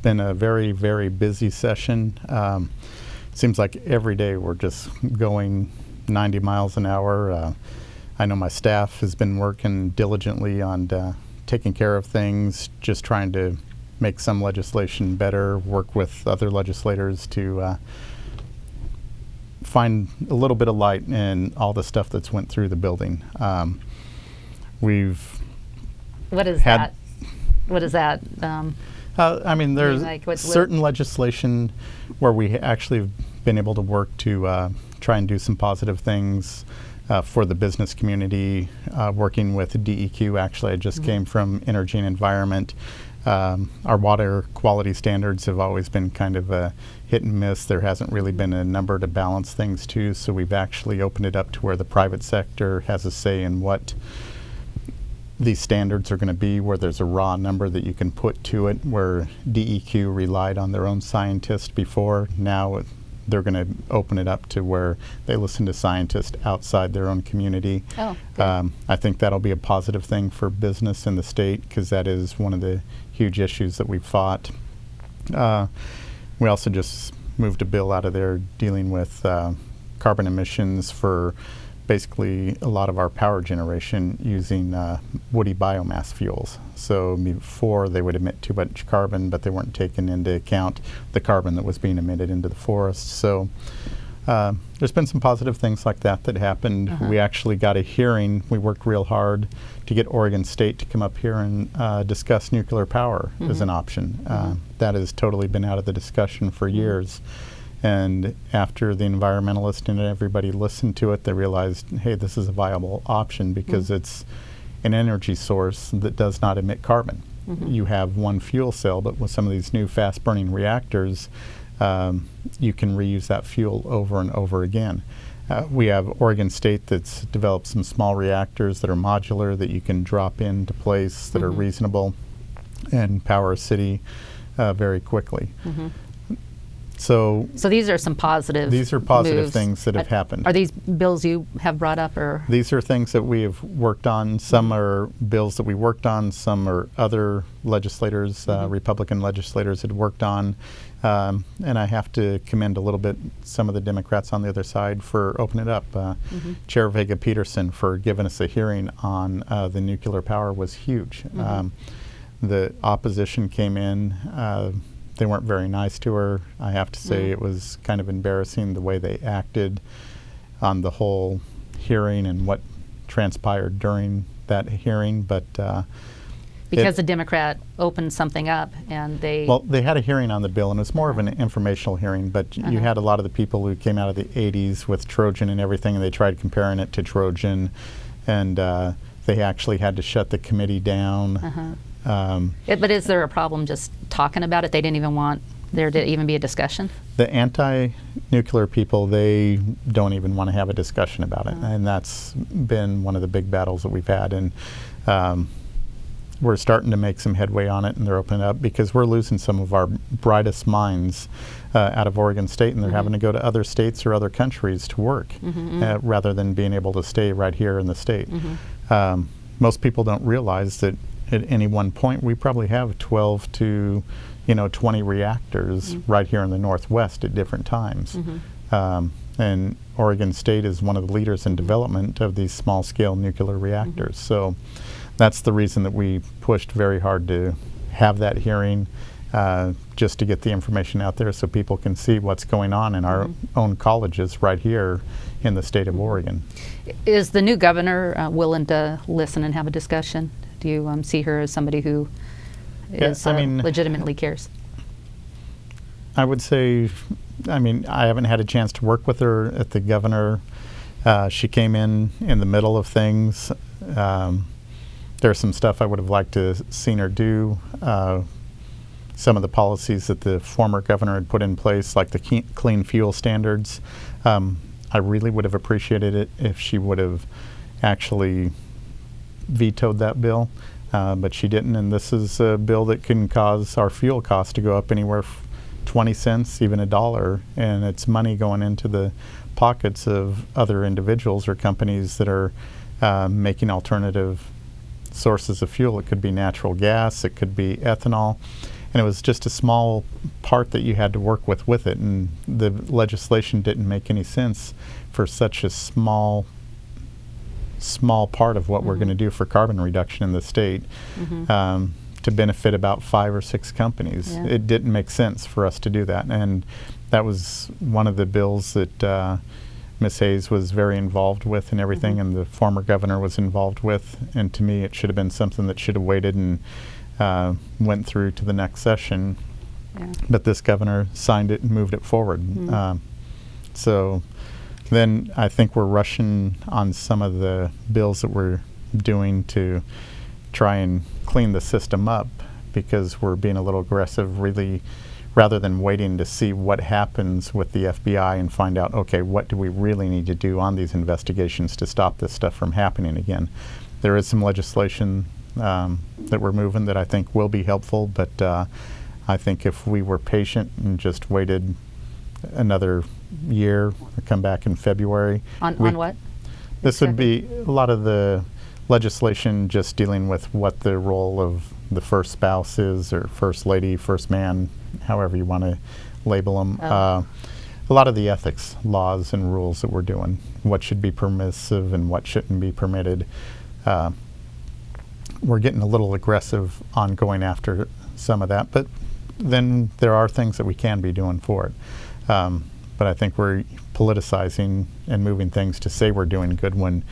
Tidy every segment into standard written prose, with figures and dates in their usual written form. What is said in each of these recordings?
been a very, very busy session. Seems like every day we're just going 90 miles an hour. I know my staff has been working diligently on taking care of things, just trying to make some legislation better, work with other legislators to find a little bit of light in all the stuff that's went through the building. We've What is that? What is that? I mean, there's like certain legislation where we actually have been able to work to try and do some positive things for the business community, working with DEQ. Actually, I just came from Energy and Environment. Our water quality standards have always been kind of a hit and miss. There hasn't really been a number to balance things to, so we've actually opened it up to where the private sector has a say in what these standards are going to be, where there's a raw number that you can put to it, where DEQ relied on their own scientists before. Now they're going to open it up to where they listen to scientists outside their own community. Oh, good. I think that'll be a positive thing for business in the state, because that is one of the huge issues that we've fought. We also just moved a bill out of there dealing with carbon emissions for basically a lot of our power generation using woody biomass fuels. So before they would emit too much carbon, but they weren't taking into account the carbon that was being emitted into the forest. So there's been some positive things like that that happened. We actually got a hearing. We worked real hard to get Oregon State to come up here and discuss nuclear power as an option. That has totally been out of the discussion for years. And after the environmentalists and everybody listened to it, they realized, hey, this is a viable option because it's an energy source that does not emit carbon. You have one fuel cell, but with some of these new fast-burning reactors, you can reuse that fuel over and over again. We have Oregon State that's developed some small reactors that are modular that you can drop into place that are reasonable and power a city very quickly. So these are some positive These are positive moves. things that have happened. Are these bills you have brought up, or? These are things that we have worked on. Some are bills that we worked on. Some are other legislators, Republican legislators had worked on. And I have to commend a little bit some of the Democrats on the other side for opening it up. Chair Vega Peterson for giving us a hearing on the nuclear power was huge. The opposition came in. They weren't very nice to her. I have to say it was kind of embarrassing the way they acted on the whole hearing and what transpired during that hearing. But because the Democrat opened something up and they... Well, they had a hearing on the bill, and it was more of an informational hearing, but you had a lot of the people who came out of the 80s with Trojan and everything, and they tried comparing it to Trojan, and they actually had to shut the committee down. But is there a problem just talking about it? They didn't even want there to even be a discussion? The anti-nuclear people, they don't even want to have a discussion about it. And that's been one of the big battles that we've had. And we're starting to make some headway on it, and they're opening up because we're losing some of our brightest minds out of Oregon State, and they're having to go to other states or other countries to work rather than being able to stay right here in the state. Most people don't realize that at any one point, we probably have 12 to 20 reactors right here in the Northwest at different times. And Oregon State is one of the leaders in development of these small-scale nuclear reactors. So that's the reason that we pushed very hard to have that hearing, just to get the information out there so people can see what's going on in our own colleges right here in the state of Oregon. Is the new governor willing to listen and have a discussion? Do you see her as somebody who is, legitimately cares? I would say, I haven't had a chance to work with her at the governor. She came in the middle of things. There's some stuff I would have liked to seen her do. Some of the policies that the former governor had put in place, like the clean fuel standards, I really would have appreciated it if she would have actually vetoed that bill, but she didn't, and this is a bill that can cause our fuel costs to go up anywhere 20 cents, even $1, and it's money going into the pockets of other individuals or companies that are making alternative sources of fuel. It could be natural gas, it could be ethanol, and it was just a small part that you had to work with it, and the legislation didn't make any sense for such a small part of what we're going to do for carbon reduction in the state to benefit about 5 or 6 companies. Yeah. It didn't make sense for us to do that, and that was one of the bills that Ms. Hayes was very involved with and everything, and the former governor was involved with, and to me it should have been something that should have waited and went through to the next session. Yeah. But this governor signed it and moved it forward. So then I think we're rushing on some of the bills that we're doing to try and clean the system up, because we're being a little aggressive, really, rather than waiting to see what happens with the FBI and find out, okay, what do we really need to do on these investigations to stop this stuff from happening again. There is some legislation that we're moving that I think will be helpful, but I think if we were patient and just waited another year or come back in February. On what? This would be a lot of the legislation just dealing with what the role of the first spouse is, or first lady, first man, however you want to label them. A lot of the ethics laws and rules that we're doing, what should be permissive and what shouldn't be permitted. We're getting a little aggressive on going after some of that, but then there are things that we can be doing for it. But I think we're politicizing and moving things to say we're doing good when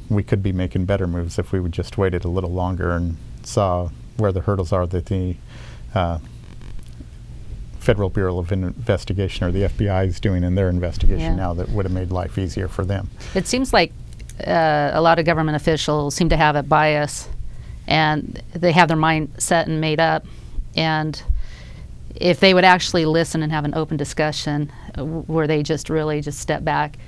we could be making better moves if we would just waited a little longer and saw where the hurdles are that the Federal Bureau of Investigation, or the FBI, is doing in their investigation now that would have made life easier for them. It seems like a lot of government officials seem to have a bias, and they have their mind set and made up, and if they would actually listen and have an open discussion where they just really just step back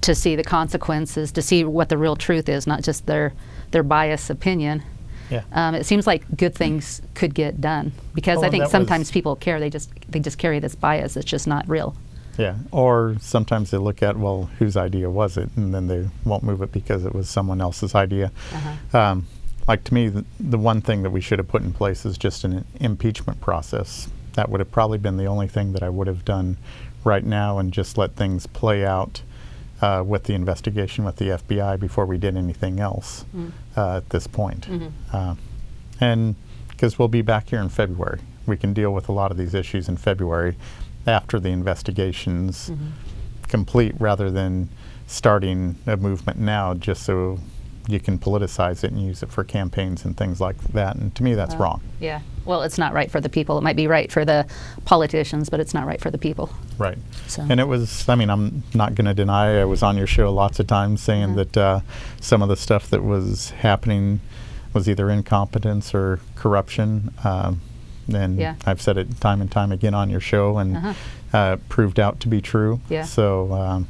to see the consequences, to see what the real truth is, not just their biased opinion. It seems like good things could get done, because I think sometimes people care, they just carry this bias that's just not real. Yeah, or sometimes they look at, well, whose idea was it, and then they won't move it because it was someone else's idea. Like, to me, the one thing that we should have put in place is just an impeachment process. That would have probably been the only thing that I would have done right now, and just let things play out with the investigation with the FBI before we did anything else at this point. And because we'll be back here in February. We can deal with a lot of these issues in February after the investigation's complete, rather than starting a movement now just so you can politicize it and use it for campaigns and things like that. And to me, that's wrong. Yeah. Well, it's not right for the people. It might be right for the politicians, but it's not right for the people. Right. So. And it was, I mean, I'm not going to deny, I was on your show lots of times saying that some of the stuff that was happening was either incompetence or corruption. And I've said it time and time again on your show, and proved out to be true. So,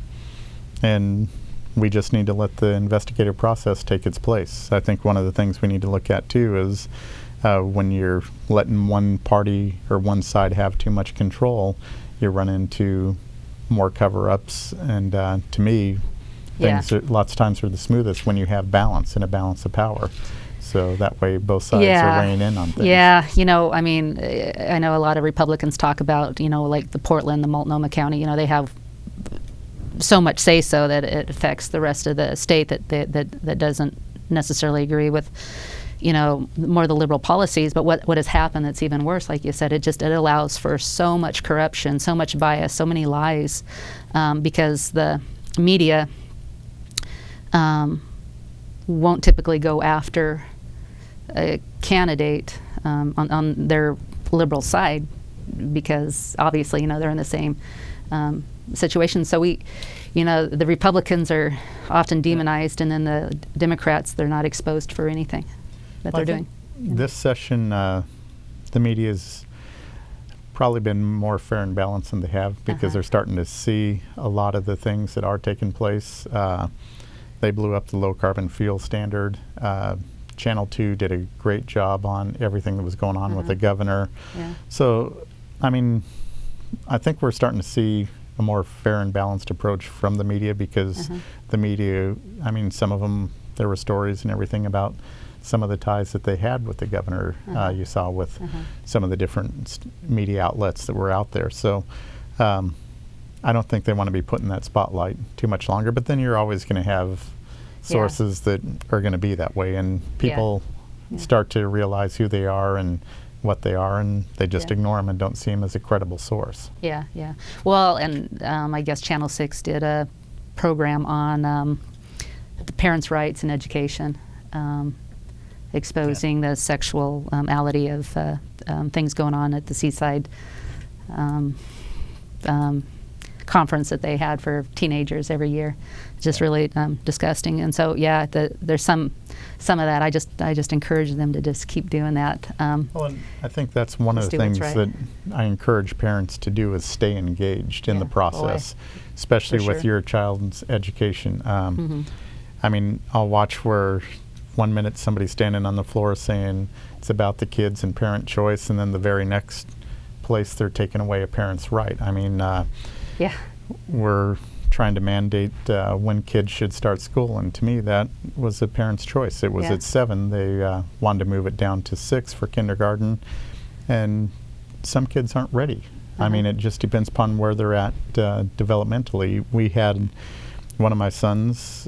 and we just need to let the investigative process take its place. I think one of the things we need to look at too is when you're letting one party or one side have too much control, you run into more cover-ups. And to me, things are, lots of times are the smoothest when you have balance and a balance of power. So that way both sides are weighing in on things. Yeah, you know, I mean, I know a lot of Republicans talk about, you know, like the Portland, the Multnomah County, you know, they have so much say-so that it affects the rest of the state that doesn't necessarily agree with, you know, more the liberal policies. But what has happened that's even worse, like you said, it allows for so much corruption, so much bias, so many lies, because the media won't typically go after a candidate on their liberal side, because obviously, you know, they're in the same situation. So we, you know, the Republicans are often demonized, and then the Democrats, they're not exposed for anything that they're doing. This session, the media's probably been more fair and balanced than they have, because they're starting to see a lot of the things that are taking place. They blew up the low carbon fuel standard. Channel 2 did a great job on everything that was going on with the governor. So, I mean, I think we're starting to see a more fair and balanced approach from the media, because the media, I mean, some of them, there were stories and everything about some of the ties that they had with the governor. You saw with some of the different media outlets that were out there. So I don't think they want to be put in that spotlight too much longer, but then you're always going to have sources that are going to be that way, and people start to realize who they are and what they are, and they just ignore them and don't see them as a credible source. Yeah, yeah. Well, and I guess Channel 6 did a program on the parents' rights in education, exposing the sexuality of things going on at the Seaside conference that they had for teenagers every year. Just really disgusting. And so, yeah, there's some of that. I just encourage them to just keep doing that. Well, and I think that's one of the things that I encourage parents to do is stay engaged in the process, especially with your child's education. I mean, I'll watch where 1 minute somebody's standing on the floor saying it's about the kids and parent choice, and then the very next place they're taking away a parent's right. I mean, we're trying to mandate when kids should start school, and to me that was a parent's choice. It was at 7. They wanted to move it down to 6 for kindergarten, and some kids aren't ready. I mean, it just depends upon where they're at developmentally. We had one of my sons,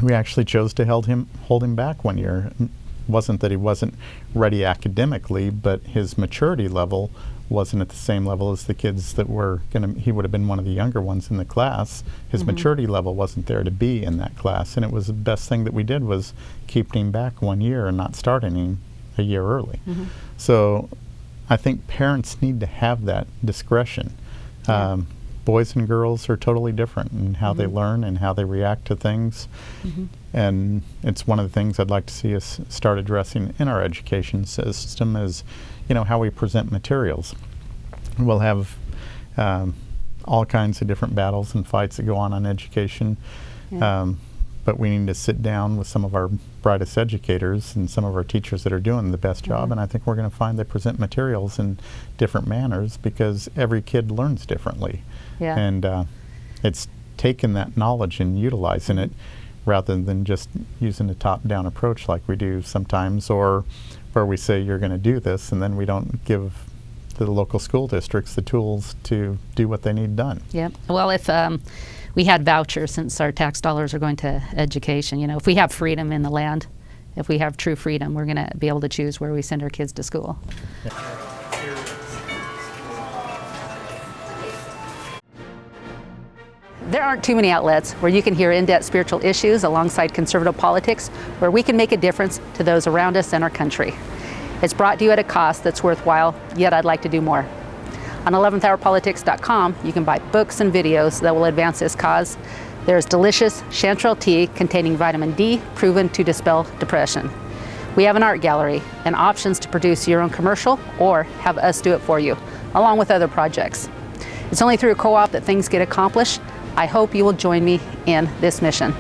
we actually chose to hold him back 1 year. It wasn't that he wasn't ready academically, but his maturity level wasn't at the same level as the kids that were he would have been one of the younger ones in the class. His maturity level wasn't there to be in that class, and it was the best thing that we did was keep him back 1 year and not starting him a year early. So I think parents need to have that discretion. Boys and girls are totally different in how they learn and how they react to things. And it's one of the things I'd like to see us start addressing in our education system is, how we present materials. We'll have all kinds of different battles and fights that go on education. But we need to sit down with some of our brightest educators and some of our teachers that are doing the best job, and I think we're going to find they present materials in different manners because every kid learns differently. And it's taking that knowledge and utilizing it rather than just using a top-down approach like we do sometimes, or where we say you're going to do this and then we don't give the local school districts the tools to do what they need done. Well, if we had vouchers, since our tax dollars are going to education, if we have freedom in the land, if we have true freedom, we're going to be able to choose where we send our kids to school. There aren't too many outlets where you can hear in-depth spiritual issues alongside conservative politics, where we can make a difference to those around us and our country. It's brought to you at a cost that's worthwhile, yet I'd like to do more. On 11thhourpolitics.com, you can buy books and videos that will advance this cause. There's delicious chanterelle tea containing vitamin D, proven to dispel depression. We have an art gallery and options to produce your own commercial or have us do it for you, along with other projects. It's only through a co-op that things get accomplished. I hope you will join me in this mission.